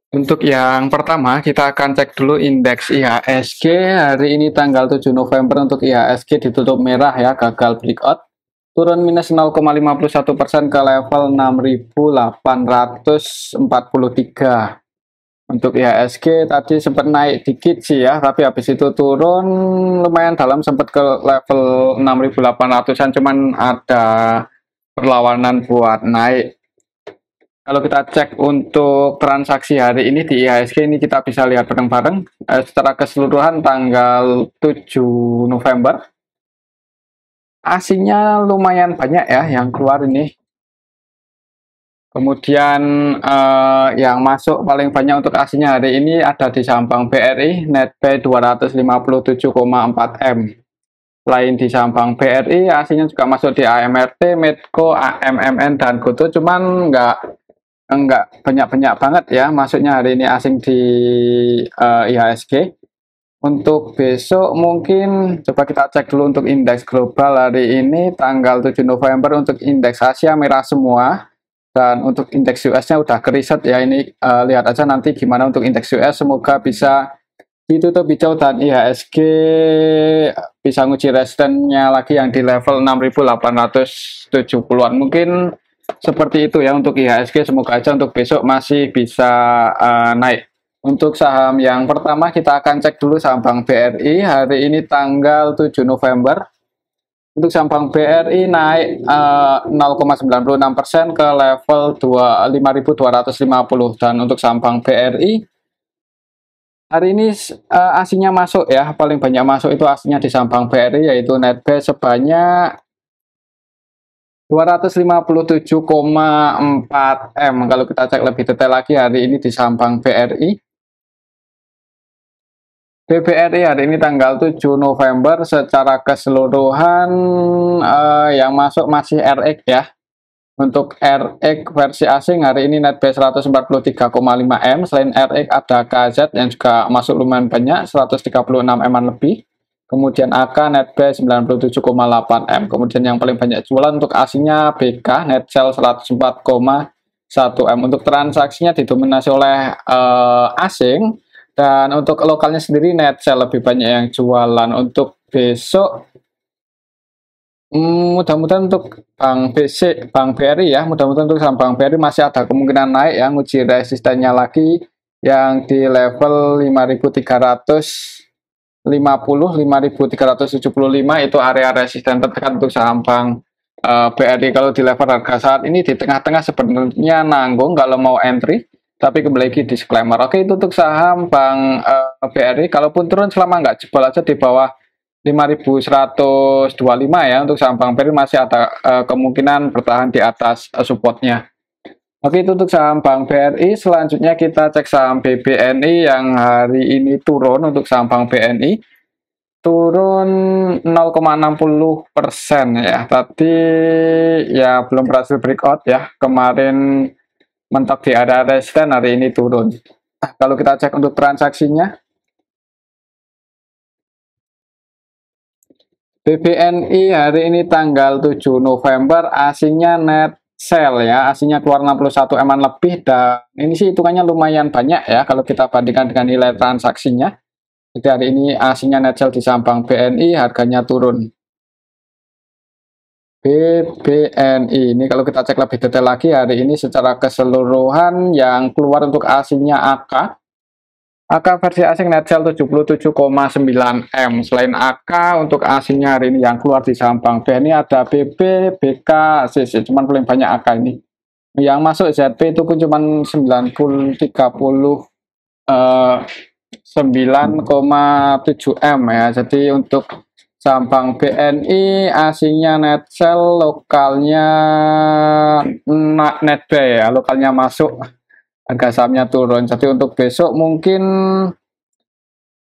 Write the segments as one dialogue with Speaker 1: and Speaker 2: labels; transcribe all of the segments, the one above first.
Speaker 1: Untuk yang pertama, kita akan cek dulu indeks IHSG. Hari ini tanggal 7 November untuk IHSG ditutup merah ya, gagal breakout. Turun minus 0,51% ke level 6.843. Untuk IHSG tadi sempat naik dikit sih ya, tapi habis itu turun lumayan dalam, sempat ke level 6.800-an, cuman ada perlawanan buat naik. Kalau kita cek untuk transaksi hari ini di IHSG, ini kita bisa lihat bareng-bareng secara keseluruhan tanggal 7 November. Aslinya lumayan banyak ya yang keluar ini. Kemudian yang masuk paling banyak untuk aslinya hari ini ada di saham Bank BRI, netbuy 257,4 M. Selain di saham Bank BRI, aslinya juga masuk di AMRT, Medco, AMMN, dan GoTo, cuman enggak banyak-banyak banget ya masuknya hari ini asing di IHSG. Untuk besok mungkin coba kita cek dulu untuk indeks global hari ini tanggal 7 November. Untuk indeks Asia merah semua, dan untuk indeks US-nya udah keriset ya. Ini lihat aja nanti gimana untuk indeks US, semoga bisa ditutup hijau dan IHSG bisa nguji resistennya lagi yang di level 6.870-an. Mungkin seperti itu ya untuk IHSG, semoga aja untuk besok masih bisa naik. Untuk saham yang pertama kita akan cek dulu saham Bank BRI. Hari ini tanggal 7 November. Untuk saham Bank BRI naik 0,96% ke level 5.250. Dan untuk saham Bank BRI hari ini aslinya masuk ya, paling banyak masuk itu aslinya di saham Bank BRI, yaitu netbuy sebanyak 257,4 M. Kalau kita cek lebih detail lagi hari ini di saham Bank BRI. BBRI hari ini tanggal 7 November secara keseluruhan yang masuk masih RX ya. Untuk RX versi asing hari ini netbuy 143,5 M. Selain RX ada KZ yang juga masuk lumayan banyak, 136 M lebih. Kemudian AK netbuy 97,8 M. Kemudian yang paling banyak jualan untuk asingnya BK net sell 104,1 M. Untuk transaksinya didominasi oleh asing. Dan untuk lokalnya sendiri net sell lebih banyak yang jualan. Untuk besok mudah-mudahan untuk Bank BRI ya, mudah-mudahan untuk saham Bank BRI masih ada kemungkinan naik ya, nguji resistennya lagi yang di level 5.350, 5.375 itu area resisten terdekat untuk saham Bank BRI. Kalau di level harga saat ini di tengah-tengah sebenarnya nanggung kalau mau entry, tapi kembali lagi disclaimer. Oke, itu untuk saham Bank BRI. Kalaupun turun selama nggak jebol aja di bawah 5.125 ya, untuk saham Bank BRI masih ada kemungkinan bertahan di atas supportnya. Oke, itu untuk saham Bank BRI. Selanjutnya kita cek saham BBNI yang hari ini turun. Untuk saham Bank BNI turun 0,60% ya. Tadi ya belum berhasil breakout ya. Kemarin mentok di area resisten, hari ini turun. Nah, kalau kita cek untuk transaksinya, BBNI hari ini tanggal 7 November asingnya net sell ya, asingnya keluar 61 M lebih, dan ini sih hitungannya lumayan banyak ya kalau kita bandingkan dengan nilai transaksinya. Jadi hari ini asingnya net sell di saham Bank BNI, harganya turun. BBNI ini kalau kita cek lebih detail lagi hari ini secara keseluruhan yang keluar untuk asingnya AK versi asing net sell 77,9 M. Selain AK, untuk asingnya hari ini yang keluar di saham Bank BNI ada BB, BK, CC. Cuman paling banyak AK ini. Yang masuk ZP itu pun cuman 9,7 M ya. Jadi untuk saham Bank BNI asingnya net sell, lokalnya netbuy ya, lokalnya masuk, harga sahamnya turun. Jadi untuk besok mungkin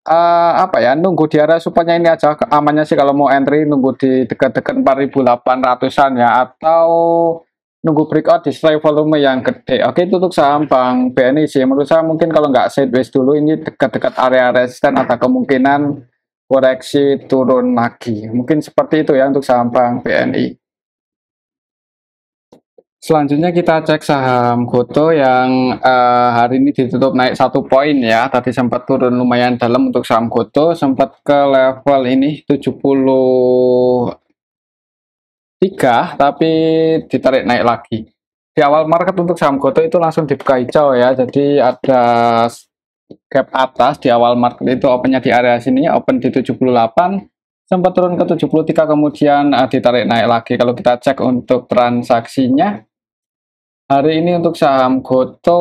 Speaker 1: apa ya, nunggu di area supportnya ini aja amannya sih. Kalau mau entry nunggu di dekat-dekat 4.800-an ya, atau nunggu breakout di strike volume yang gede. Oke, itu untuk saham Bank BNI sih. Menurut saya mungkin kalau nggak sideways dulu, ini dekat-dekat area resisten ada kemungkinan koreksi turun lagi. Mungkin seperti itu ya untuk saham Bank BNI. Selanjutnya kita cek saham Goto yang hari ini ditutup naik 1 poin ya. Tadi sempat turun lumayan dalam untuk saham Goto, sempat ke level ini 73, tapi ditarik naik lagi. Di awal market untuk saham Goto itu langsung dibuka hijau ya. Jadi ada gap atas di awal market itu opennya di area sini, open di 78, sempat turun ke 73, kemudian ditarik naik lagi. Kalau kita cek untuk transaksinya, hari ini untuk saham Goto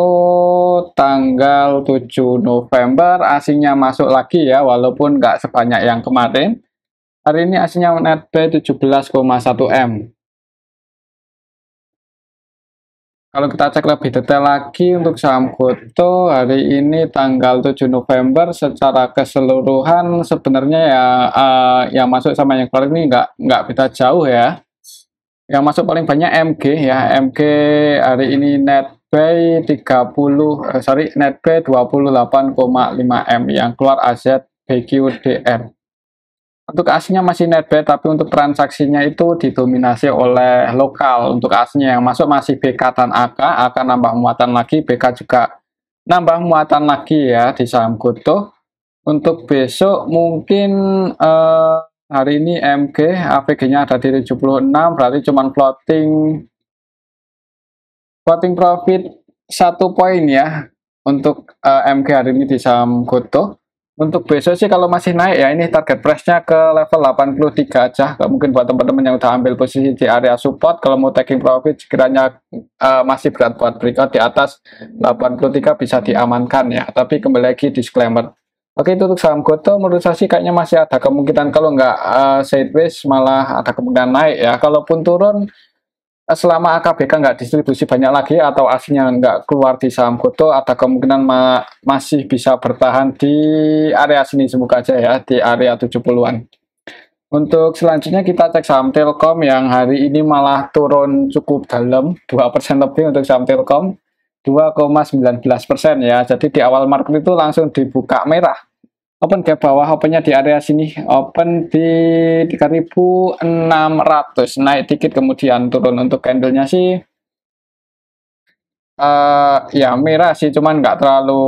Speaker 1: tanggal 7 November asingnya masuk lagi ya, walaupun nggak sebanyak yang kemarin. Hari ini asingnya netbuy 17,1 M. Kalau kita cek lebih detail lagi untuk saham Goto hari ini tanggal 7 November secara keseluruhan sebenarnya ya yang masuk sama yang keluar ini nggak beda jauh ya. Yang masuk paling banyak MG ya. MG hari ini netbuy 28,5 M, yang keluar AZ BQDR. Untuk aslinya masih netbuy, tapi untuk transaksinya itu didominasi oleh lokal. Untuk aslinya yang masuk masih BK dan AK, AK nambah muatan lagi, BK juga nambah muatan lagi ya di saham Goto. Untuk besok mungkin hari ini MG AVG-nya ada di 76, berarti cuman floating profit 1 poin ya untuk MG hari ini di saham Goto. Untuk besok sih kalau masih naik ya, ini target price-nya ke level 83 aja. Mungkin buat teman-teman yang udah ambil posisi di area support, kalau mau taking profit sekiranya masih berat buat breakout di atas 83 bisa diamankan ya. Tapi kembali lagi disclaimer. Oke, itu untuk saham Goto menurut saya sih kayaknya masih ada kemungkinan, kalau nggak sideways malah ada kemungkinan naik ya. Kalaupun turun, selama AKBK nggak distribusi banyak lagi atau aslinya nggak keluar di saham Goto, ada kemungkinan masih bisa bertahan di area sini, semoga aja ya, di area 70-an. Untuk selanjutnya kita cek saham Telkom yang hari ini malah turun cukup dalam, 2% lebih untuk saham Telkom, 2,19% ya. Jadi di awal market itu langsung dibuka merah. Open gap bawah, opennya di area sini, open di 3.600, naik dikit kemudian turun. Untuk candlenya sih ya merah sih, cuman nggak terlalu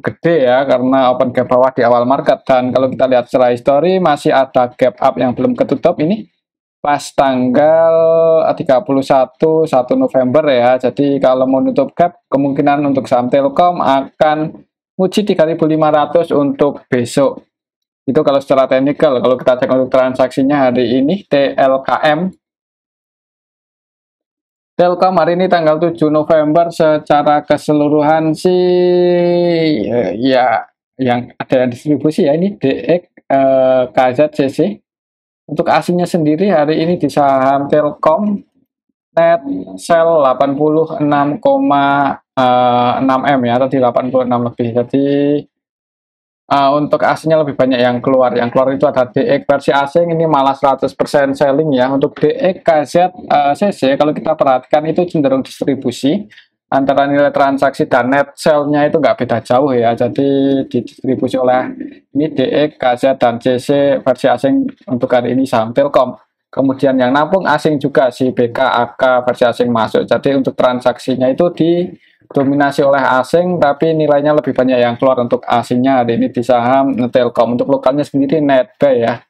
Speaker 1: gede ya karena open gap bawah di awal market. Dan kalau kita lihat secara histori masih ada gap up yang belum ketutup ini pas tanggal 31 November ya. Jadi kalau mau nutup gap, kemungkinan untuk saham Telkom akan uji 3.500 untuk besok. Itu kalau secara teknikal. Kalau kita cek untuk transaksinya hari ini, Telkom hari ini tanggal 7 November secara keseluruhan sih ya yang ada yang distribusi ya, ini DX, KZCC. Untuk aslinya sendiri hari ini di saham Telkom net sell 86,6 M ya, tadi 86 lebih. Jadi untuk aslinya lebih banyak yang keluar. Yang keluar itu ada DX versi asing, ini malah 100% selling ya. Untuk DX KZCC kalau kita perhatikan itu cenderung distribusi antara nilai transaksi dan net sell-nya itu nggak beda jauh ya. Jadi didistribusi oleh ini DX, KZ, dan CC versi asing untuk hari ini saham Telkom. Kemudian yang nampung asing juga si BK, AK versi asing masuk. Jadi untuk transaksinya itu didominasi oleh asing, tapi nilainya lebih banyak yang keluar untuk asingnya hari ini di saham Telkom. Untuk lokalnya sendiri netbuy ya.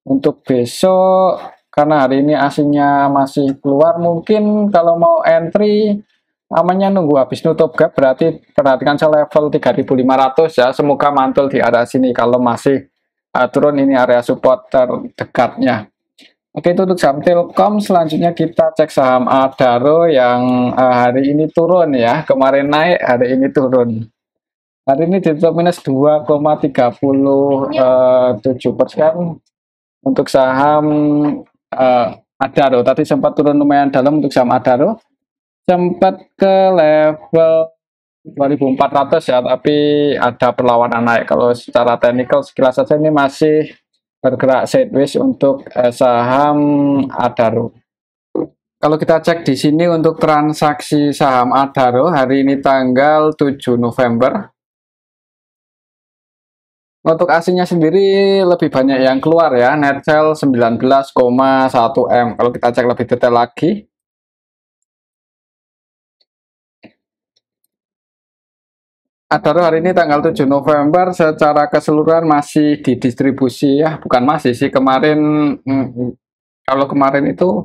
Speaker 1: Untuk besok karena hari ini asingnya masih keluar, mungkin kalau mau entry namanya nunggu habis nutup gap, berarti perhatikan level 3.500 ya. Semoga mantul di area sini. Kalau masih turun, ini area support terdekatnya. Oke, itu untuk saham Telkom. Selanjutnya kita cek saham Adaro yang hari ini turun ya. Kemarin naik, hari ini turun. Hari ini ditutup minus 2,37% untuk saham Adaro. Tadi sempat turun lumayan dalam untuk saham Adaro. Sempat ke level 2.400 ya, tapi ada perlawanan naik. Kalau secara teknikal sekilas saja ini masih bergerak sideways untuk saham Adaro. Kalau kita cek di sini untuk transaksi saham Adaro hari ini tanggal 7 November. Untuk aslinya sendiri lebih banyak yang keluar ya, net sell 19,1 M. Kalau kita cek lebih detail lagi, Adaro hari ini tanggal 7 November secara keseluruhan masih didistribusi ya, bukan masih sih kemarin kalau kemarin itu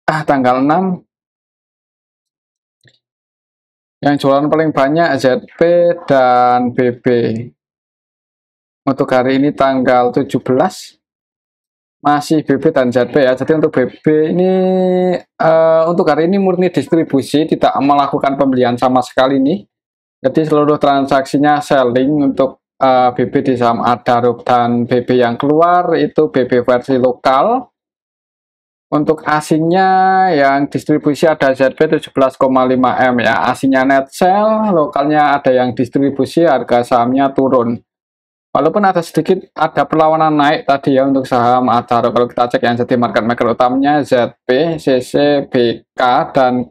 Speaker 1: tanggal 6 yang jualan paling banyak ZP dan BB. Untuk hari ini tanggal 17 masih BB dan ZP ya. Jadi untuk BB ini untuk hari ini murni distribusi, tidak melakukan pembelian sama sekali nih. Jadi seluruh transaksinya selling untuk BB di saham Adaro dan BB yang keluar itu BB versi lokal. Untuk asingnya yang distribusi ada ZP 17,5 M ya. Asingnya net sell, lokalnya ada yang distribusi, harga sahamnya turun. Walaupun ada perlawanan naik tadi ya untuk saham Adaro. Kalau kita cek yang jadi market maker utamanya ZP, CC, BK, dan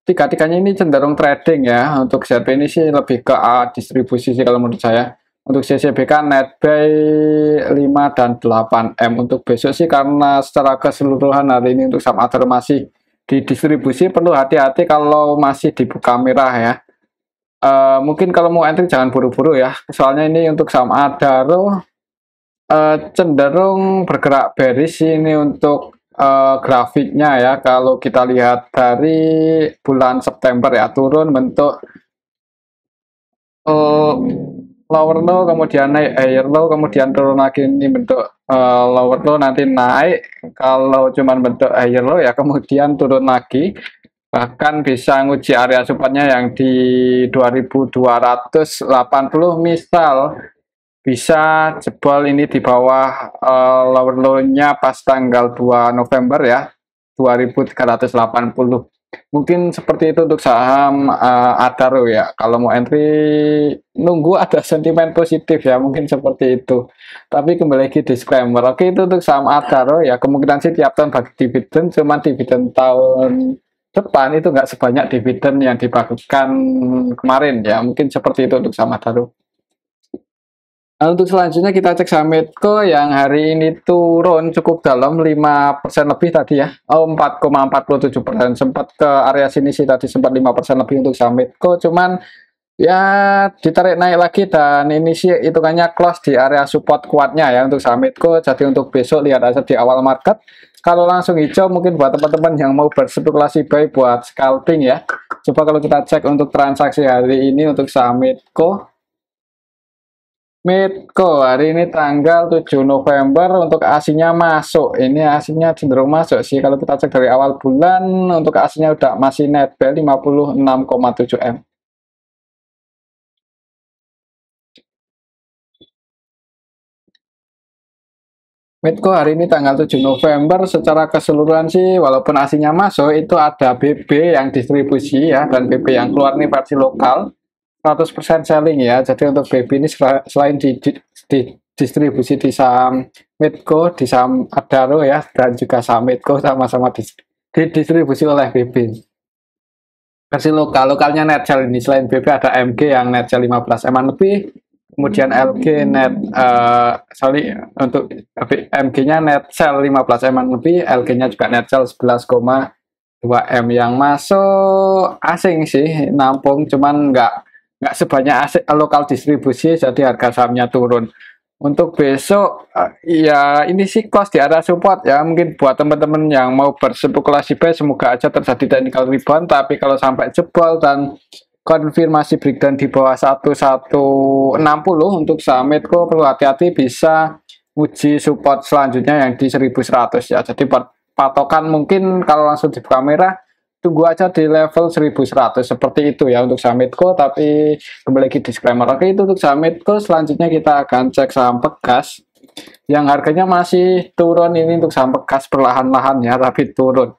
Speaker 1: tiga-tiganya ini cenderung trading ya. Untuk ZP ini sih lebih ke distribusi sih kalau menurut saya. Untuk CCBK net buy 5 dan 8M. Untuk besok sih karena secara keseluruhan hari ini untuk saham Adaro masih didistribusi, perlu hati-hati kalau masih dibuka merah ya. Mungkin kalau mau entry jangan buru-buru ya. Soalnya ini untuk saham Adaro cenderung bergerak bearish ini untuk grafiknya ya. Kalau kita lihat dari bulan September ya, turun bentuk lower low, kemudian naik higher low, kemudian turun lagi, ini bentuk lower low, nanti naik. Kalau cuman bentuk higher low ya kemudian turun lagi, bahkan bisa nguji area supportnya yang di 2280 misal bisa jebol ini di bawah lower low-nya pas tanggal 2 November ya, 2380. Mungkin seperti itu untuk saham Adaro ya. Kalau mau entry nunggu ada sentimen positif ya, mungkin seperti itu. Tapi kembali lagi disclaimer. Oke, itu untuk saham Adaro ya. Kemungkinan sih tiap tahun bagi dividen, cuman dividen tahun depan itu nggak sebanyak dividen yang dibagikan kemarin ya. Mungkin seperti itu untuk saham Adaro. Nah, untuk selanjutnya kita cek saham Medco yang hari ini turun cukup dalam 5% lebih tadi ya. 4,47%. Sempat ke area sini sih tadi, sempat 5% lebih untuk saham Medco. Cuman ya ditarik naik lagi dan ini sih hitungannya close di area support kuatnya ya untuk saham Medco. Jadi untuk besok lihat aja di awal market. Kalau langsung hijau mungkin buat teman-teman yang mau berspekulasi buy buat scalping ya. Coba kalau kita cek untuk transaksi hari ini untuk saham Medco. Medco hari ini tanggal 7 November untuk aslinya masuk. Ini aslinya cenderung masuk sih. Kalau kita cek dari awal bulan untuk aslinya udah masih net buy 56,7 M. Medco hari ini tanggal 7 November secara keseluruhan sih walaupun aslinya masuk itu ada BB yang distribusi ya, dan BB yang keluar ini versi lokal 100% selling ya. Jadi untuk BB ini selain di distribusi di saham Medco, di saham Adaro ya, dan juga saham Medco sama-sama didistribusi oleh BB. Versi lokalnya net sell ini, selain BB ada MG yang net sell 15 M lebih, kemudian LG net untuk MG-nya net sell 15 M lebih, LG-nya juga net sell 11,2 M. Yang masuk asing sih nampung, cuman nggak sebanyak asing, lokal distribusi, jadi harga sahamnya turun. Untuk besok ya ini sih close di area support ya. Mungkin buat teman-teman yang mau berspekulasi buy semoga aja terjadi technical rebound, tapi kalau sampai jebol dan konfirmasi breakdown di bawah 1160 untuk saham Medco perlu hati-hati, bisa uji support selanjutnya yang di 1100 ya. Jadi patokan mungkin kalau langsung dibuka merah tunggu aja di level 1100 seperti itu ya untuk saham Medco. Tapi kembali lagi disclaimer. Oke, itu untuk saham Medco. Selanjutnya kita akan cek saham Pegas yang harganya masih turun. Ini untuk saham Pegas perlahan-lahan ya, tapi turun.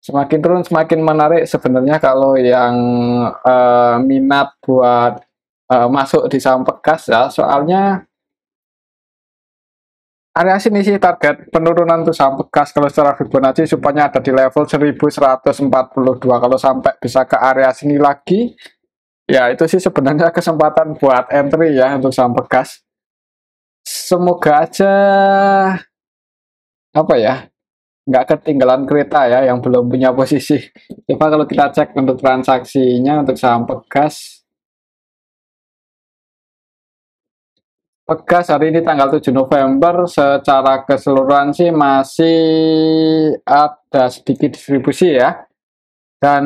Speaker 1: Semakin turun semakin menarik sebenarnya kalau yang minat buat masuk di saham Pegas ya. Soalnya area sini sih target penurunan untuk saham Pegas kalau secara Fibonacci supaya ada di level 1142. Kalau sampai bisa ke area sini lagi ya itu sih sebenarnya kesempatan buat entry ya untuk saham Pegas. Semoga aja apa ya, nggak ketinggalan kereta ya yang belum punya posisi. Coba kalau kita cek untuk transaksinya untuk saham Pegas Pegas hari ini tanggal 7 November secara keseluruhan sih masih ada sedikit distribusi ya. Dan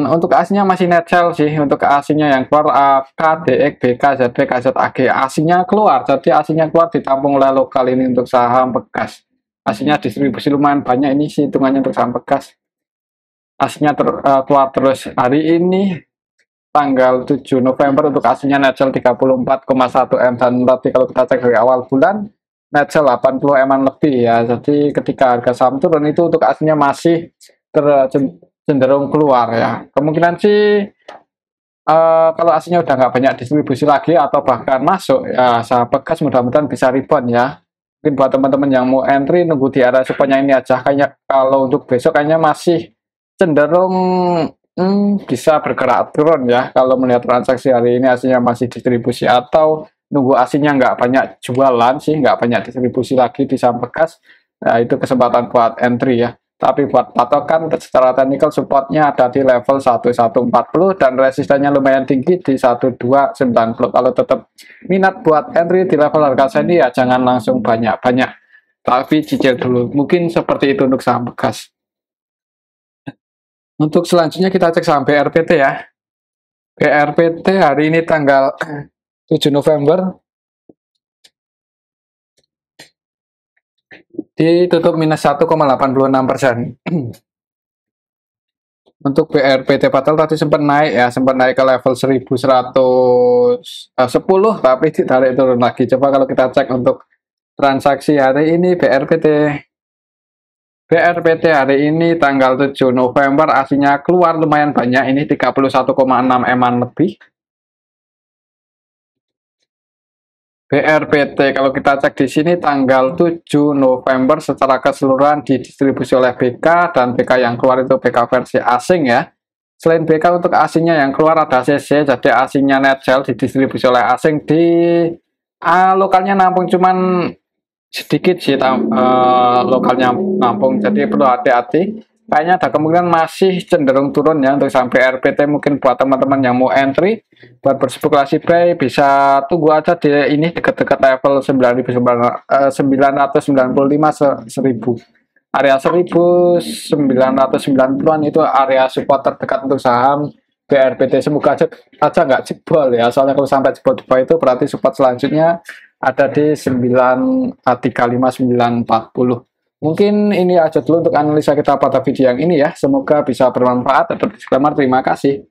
Speaker 1: untuk aslinya masih net sell sih. Untuk aslinya yang keluar AK, DX, BK, ZB, KZAG. Aslinya keluar, jadi aslinya keluar ditampung oleh lokal ini untuk saham Pegas. Aslinya distribusi lumayan banyak, ini sih hitungannya untuk saham Pegas. Aslinya keluar terus hari ini tanggal 7 November untuk aslinya net sell 34,1 M, dan berarti kalau kita cek dari awal bulan net sell 80 M lebih ya. Jadi ketika harga saham turun itu untuk aslinya masih cenderung keluar ya. Kemungkinan sih kalau aslinya udah nggak banyak distribusi lagi atau bahkan masuk ya, saham Pegas mudah-mudahan bisa rebound ya. Mungkin buat teman-teman yang mau entry nunggu di area support ini aja. Kayaknya kalau untuk besok kayaknya masih cenderung bisa bergerak turun ya. Kalau melihat transaksi hari ini aslinya masih distribusi atau nunggu aslinya nggak banyak jualan sih, nggak banyak distribusi lagi di saham Pegas. Nah, itu kesempatan buat entry ya. Tapi buat patokan secara teknikal supportnya ada di level 1140 dan resistennya lumayan tinggi di 1290. Kalau tetap minat buat entry di level harga ini ya jangan langsung banyak-banyak, tapi cicil dulu. Mungkin seperti itu untuk saham Pegas. Untuk selanjutnya kita cek saham BRPT ya. BRPT hari ini tanggal 7 November ditutup minus 1,86%. Untuk BRPT Patel tadi sempat naik ya, sempat naik ke level 1110 tapi ditarik turun lagi. Coba kalau kita cek untuk transaksi hari ini BRPT hari ini tanggal 7 November aslinya keluar lumayan banyak, ini 31,6 M lebih. BRPT kalau kita cek di sini tanggal 7 November secara keseluruhan didistribusi oleh BK, dan BK yang keluar itu BK versi asing ya. Selain BK untuk asingnya yang keluar ada CC, jadi asingnya net sell didistribusi oleh asing. Di lokalnya nampung cuman sedikit sih, lokalnya nampung, jadi perlu hati-hati. Kayaknya ada kemungkinan masih cenderung turun ya untuk sampai RPT. Mungkin buat teman-teman yang mau entry buat berspekulasi buy bisa tunggu aja di ini dekat-dekat level 9.995 1000. Area 1990-an itu area support terdekat untuk saham BRPT. Semoga aja nggak jebol ya, soalnya kalau sampai jebol di bawah itu berarti support selanjutnya ada di 935-940. Mungkin ini aja dulu untuk analisa kita pada video yang ini ya. Semoga bisa bermanfaat. Tetap disclaimer, terima kasih.